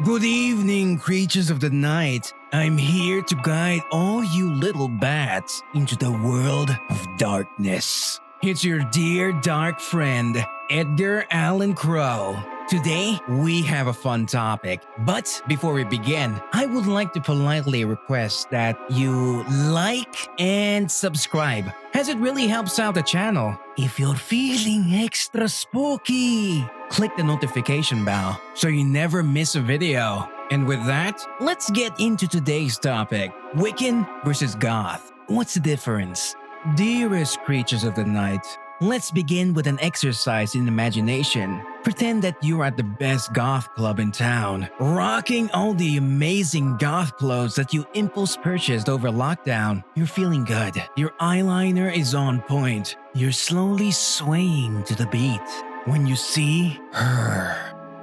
Good evening, creatures of the night. I'm here to guide all you little bats into the world of darkness. It's your dear dark friend, Edgar Allen Crowe. Today, we have a fun topic. But before we begin, I would like to politely request that you like and subscribe, as it really helps out the channel. If you're feeling extra spooky, click the notification bell so you never miss a video. And with that, let's get into today's topic. Wiccan versus Goth. What's the difference? Dearest creatures of the night, let's begin with an exercise in imagination. Pretend that you're at the best goth club in town, rocking all the amazing goth clothes that you impulse purchased over lockdown. You're feeling good. Your eyeliner is on point. You're slowly swaying to the beat when you see her.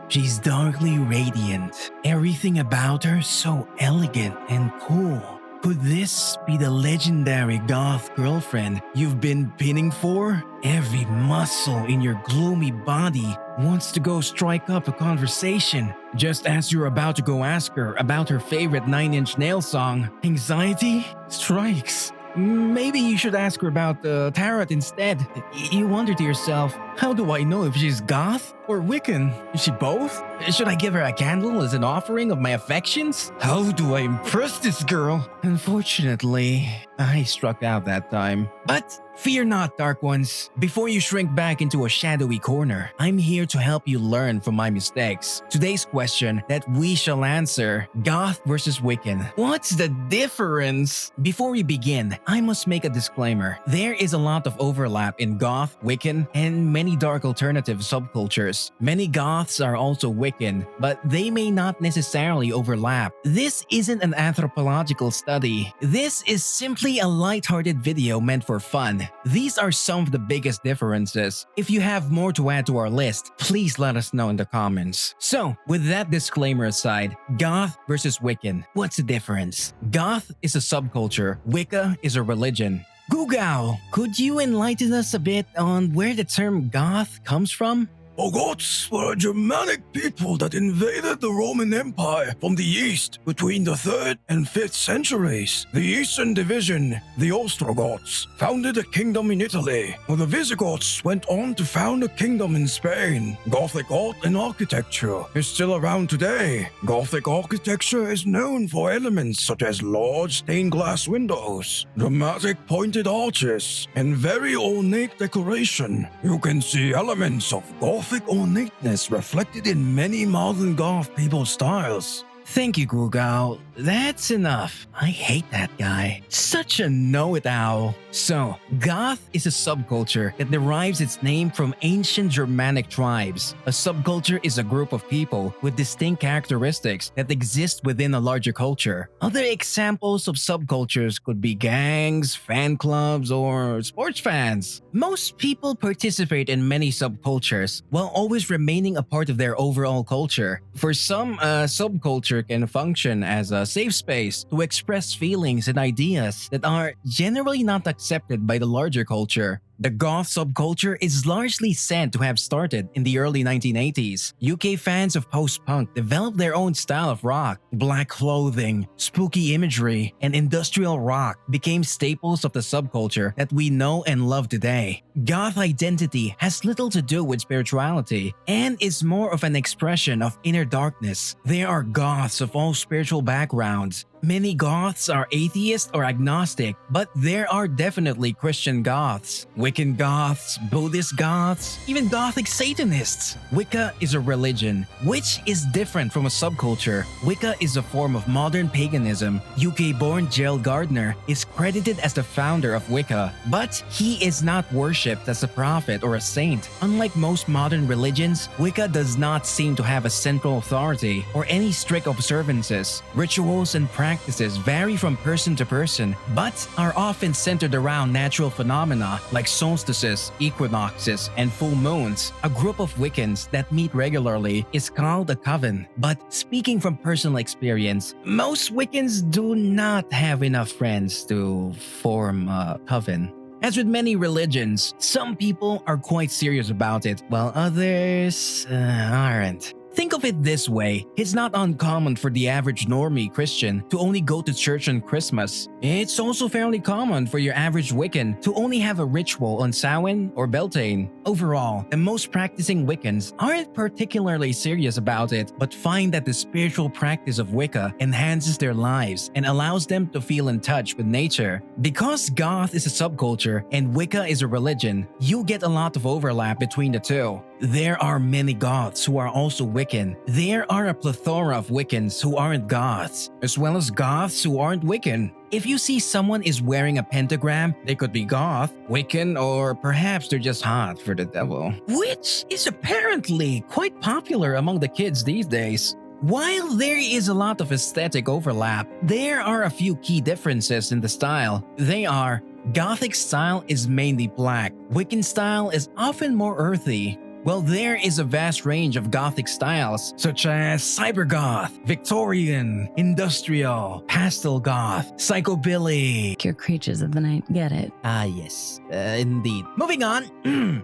She's darkly radiant. Everything about her so elegant and cool. Could this be the legendary goth girlfriend you've been pinning for? Every muscle in your gloomy body wants to go strike up a conversation. Just as you're about to go ask her about her favorite Nine Inch Nails song, anxiety strikes. Maybe you should ask her about the tarot instead. You wonder to yourself, how do I know if she's goth or Wiccan? Is she both? Should I give her a candle as an offering of my affections? How do I impress this girl? Unfortunately, I struck out that time. But fear not, Dark Ones. Before you shrink back into a shadowy corner, I'm here to help you learn from my mistakes. Today's question that we shall answer, Goth versus Wiccan. What's the difference? Before we begin, I must make a disclaimer. There is a lot of overlap in Goth, Wiccan, and many dark alternative subcultures. Many Goths are also Wiccan, but they may not necessarily overlap. This isn't an anthropological study. This is simply a lighthearted video meant for fun. These are some of the biggest differences. If you have more to add to our list, please let us know in the comments. So, with that disclaimer aside, Goth versus Wiccan. What's the difference? Goth is a subculture. Wicca is a religion. Gugao, could you enlighten us a bit on where the term Goth comes from? The Goths were a Germanic people that invaded the Roman Empire from the east between the 3rd and 5th centuries. The Eastern Division, the Ostrogoths, founded a kingdom in Italy, while the Visigoths went on to found a kingdom in Spain. Gothic art and architecture is still around today. Gothic architecture is known for elements such as large stained glass windows, dramatic pointed arches, and very ornate decoration. You can see elements of Gothic ornateness reflected in many modern goth people's styles. Thank you, Gugao. That's enough. I hate that guy. Such a know-it-all. So, Goth is a subculture that derives its name from ancient Germanic tribes. A subculture is a group of people with distinct characteristics that exist within a larger culture. Other examples of subcultures could be gangs, fan clubs, or sports fans. Most people participate in many subcultures while always remaining a part of their overall culture. For some, a subculture can function as a safe space to express feelings and ideas that are generally not accepted by the larger culture. The goth subculture is largely said to have started in the early 1980s. UK fans of post-punk developed their own style of rock. Black clothing, spooky imagery, and industrial rock became staples of the subculture that we know and love today. Goth identity has little to do with spirituality and is more of an expression of inner darkness. There are goths of all spiritual backgrounds. Many goths are atheist or agnostic, but there are definitely Christian goths, Wiccan goths, Buddhist goths, even gothic Satanists. Wicca is a religion, which is different from a subculture. Wicca is a form of modern paganism. UK-born Gerald Gardner is credited as the founder of Wicca, but he is not worshipped as a prophet or a saint. Unlike most modern religions, Wicca does not seem to have a central authority or any strict observances. Rituals and practices vary from person to person, but are often centered around natural phenomena like solstices, equinoxes, and full moons. A group of Wiccans that meet regularly is called a coven. But speaking from personal experience, most Wiccans do not have enough friends to form a coven. As with many religions, some people are quite serious about it, while others aren't. Think of it this way, it's not uncommon for the average normie Christian to only go to church on Christmas. It's also fairly common for your average Wiccan to only have a ritual on Samhain or Beltane. Overall, the most practicing Wiccans aren't particularly serious about it, but find that the spiritual practice of Wicca enhances their lives and allows them to feel in touch with nature. Because Goth is a subculture and Wicca is a religion, you get a lot of overlap between the two. There are many Goths who are also Wiccan. There are a plethora of Wiccans who aren't Goths, as well as Goths who aren't Wiccan. If you see someone is wearing a pentagram, they could be Goth, Wiccan, or perhaps they're just hot for the devil, which is apparently quite popular among the kids these days. While there is a lot of aesthetic overlap, there are a few key differences in the style. They are: Gothic style is mainly black, Wiccan style is often more earthy. Well, there is a vast range of Gothic styles, such as Cybergoth, Victorian, Industrial, Pastel Goth, Psychobilly. You're creatures of the night, get it. Yes, indeed. Moving on.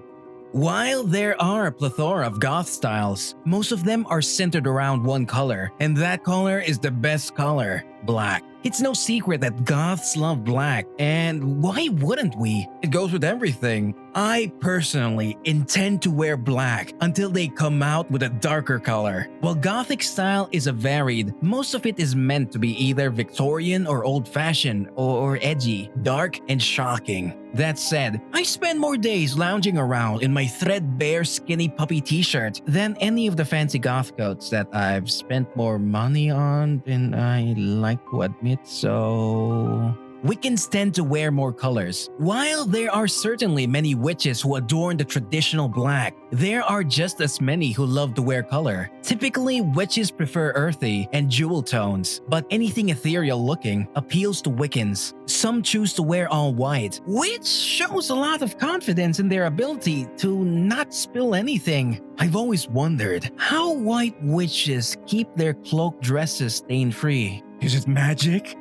While there are a plethora of goth styles, most of them are centered around one color, and that color is the best color: black. It's no secret that goths love black, and why wouldn't we? It goes with everything. I personally intend to wear black until they come out with a darker color. While Gothic style is a varied, most of it is meant to be either Victorian or old-fashioned or edgy, dark and shocking. That said, I spend more days lounging around in my threadbare skinny puppy t-shirt than any of the fancy goth coats that I've spent more money on than I like to admit, so... Wiccans tend to wear more colors. While there are certainly many witches who adorn the traditional black, there are just as many who love to wear color. Typically, witches prefer earthy and jewel tones, but anything ethereal looking appeals to Wiccans. Some choose to wear all white, which shows a lot of confidence in their ability to not spill anything. I've always wondered how white witches keep their cloak dresses stain-free. Is it magic?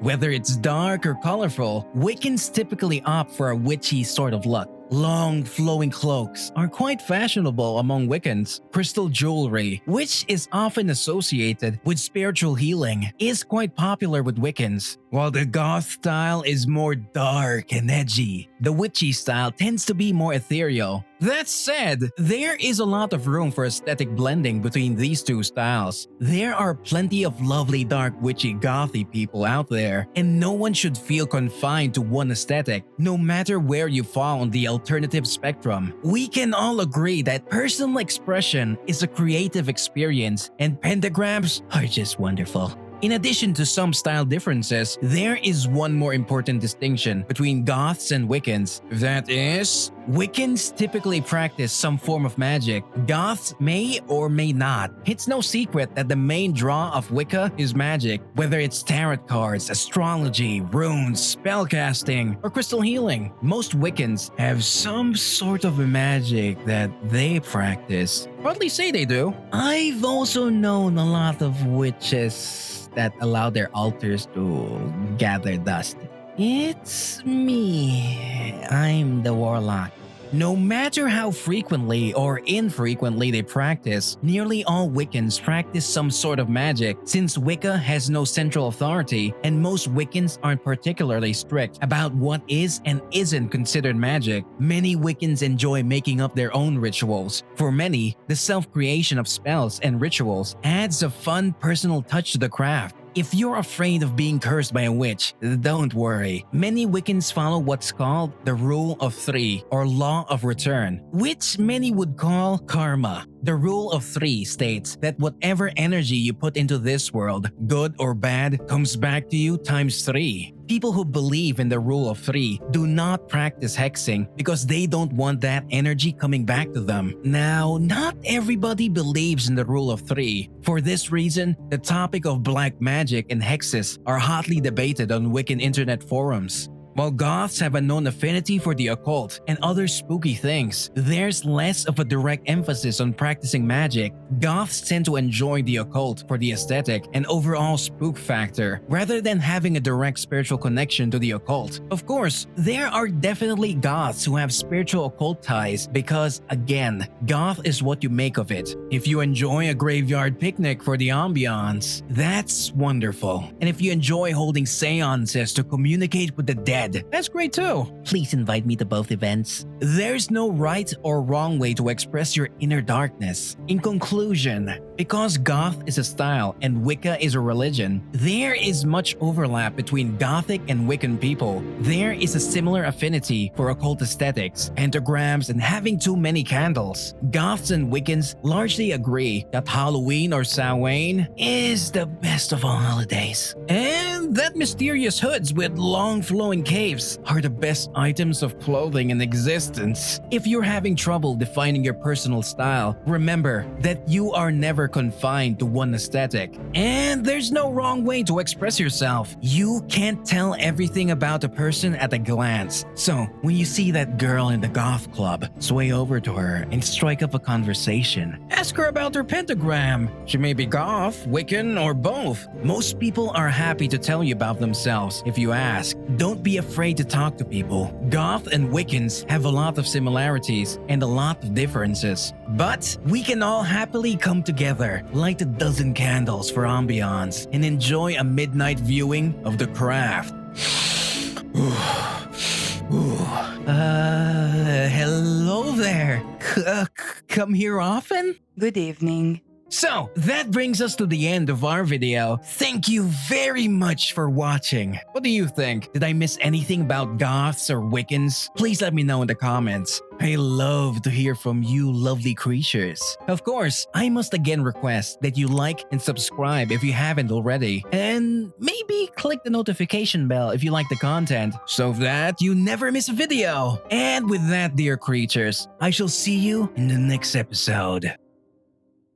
Whether it's dark or colorful, Wiccans typically opt for a witchy sort of look. Long, flowing cloaks are quite fashionable among Wiccans. Crystal jewelry, which is often associated with spiritual healing, is quite popular with Wiccans. While the goth style is more dark and edgy, the witchy style tends to be more ethereal. That said, there is a lot of room for aesthetic blending between these two styles. There are plenty of lovely dark witchy gothy people out there, and no one should feel confined to one aesthetic, no matter where you fall on the alternative spectrum. We can all agree that personal expression is a creative experience, and pentagrams are just wonderful. In addition to some style differences, there is one more important distinction between Goths and Wiccans. That is, Wiccans typically practice some form of magic. Goths may or may not. It's no secret that the main draw of Wicca is magic, whether it's tarot cards, astrology, runes, spellcasting, or crystal healing. Most Wiccans have some sort of magic that they practice, or at least say they do. I've also known a lot of witches that allow their altars to gather dust. It's me. I'm the warlock. No matter how frequently or infrequently they practice, nearly all Wiccans practice some sort of magic, since Wicca has no central authority and most Wiccans aren't particularly strict about what is and isn't considered magic. Many Wiccans enjoy making up their own rituals. For many, the self-creation of spells and rituals adds a fun personal touch to the craft. If you're afraid of being cursed by a witch, don't worry. Many Wiccans follow what's called the Rule of Three or Law of Return, which many would call karma. The Rule of Three states that whatever energy you put into this world, good or bad, comes back to you times 3. People who believe in the Rule of Three do not practice hexing because they don't want that energy coming back to them. Now, not everybody believes in the Rule of Three. For this reason, the topic of black magic and hexes are hotly debated on Wiccan internet forums. While goths have a known affinity for the occult and other spooky things, there's less of a direct emphasis on practicing magic. Goths tend to enjoy the occult for the aesthetic and overall spook factor, rather than having a direct spiritual connection to the occult. Of course, there are definitely goths who have spiritual occult ties because, again, goth is what you make of it. If you enjoy a graveyard picnic for the ambiance, that's wonderful. And if you enjoy holding seances to communicate with the dead, that's great too. Please invite me to both events. There's no right or wrong way to express your inner darkness. In conclusion, because goth is a style and Wicca is a religion, there is much overlap between Gothic and Wiccan people. There is a similar affinity for occult aesthetics, pentagrams, and having too many candles. Goths and Wiccans largely agree that Halloween or Samhain is the best of all holidays, and that mysterious hoods with long flowing capes are the best items of clothing in existence. If you're having trouble defining your personal style, remember that you are never confined to one aesthetic, and there's no wrong way to express yourself. You can't tell everything about a person at a glance. So when you see that girl in the goth club, sway over to her and strike up a conversation. Ask her about her pentagram. She may be goth, Wiccan, or both. Most people are happy to tell you about themselves if you ask. Don't be afraid to talk to people. Goth and Wiccans have a lot of similarities and a lot of differences. But we can all happily come together, light a dozen candles for ambiance, and enjoy a midnight viewing of The Craft. Hello there. Come here often? Good evening. So, that brings us to the end of our video. Thank you very much for watching. What do you think? Did I miss anything about goths or Wiccans? Please let me know in the comments. I love to hear from you lovely creatures. Of course, I must again request that you like and subscribe if you haven't already. And maybe click the notification bell if you like the content so that you never miss a video. And with that, dear creatures, I shall see you in the next episode.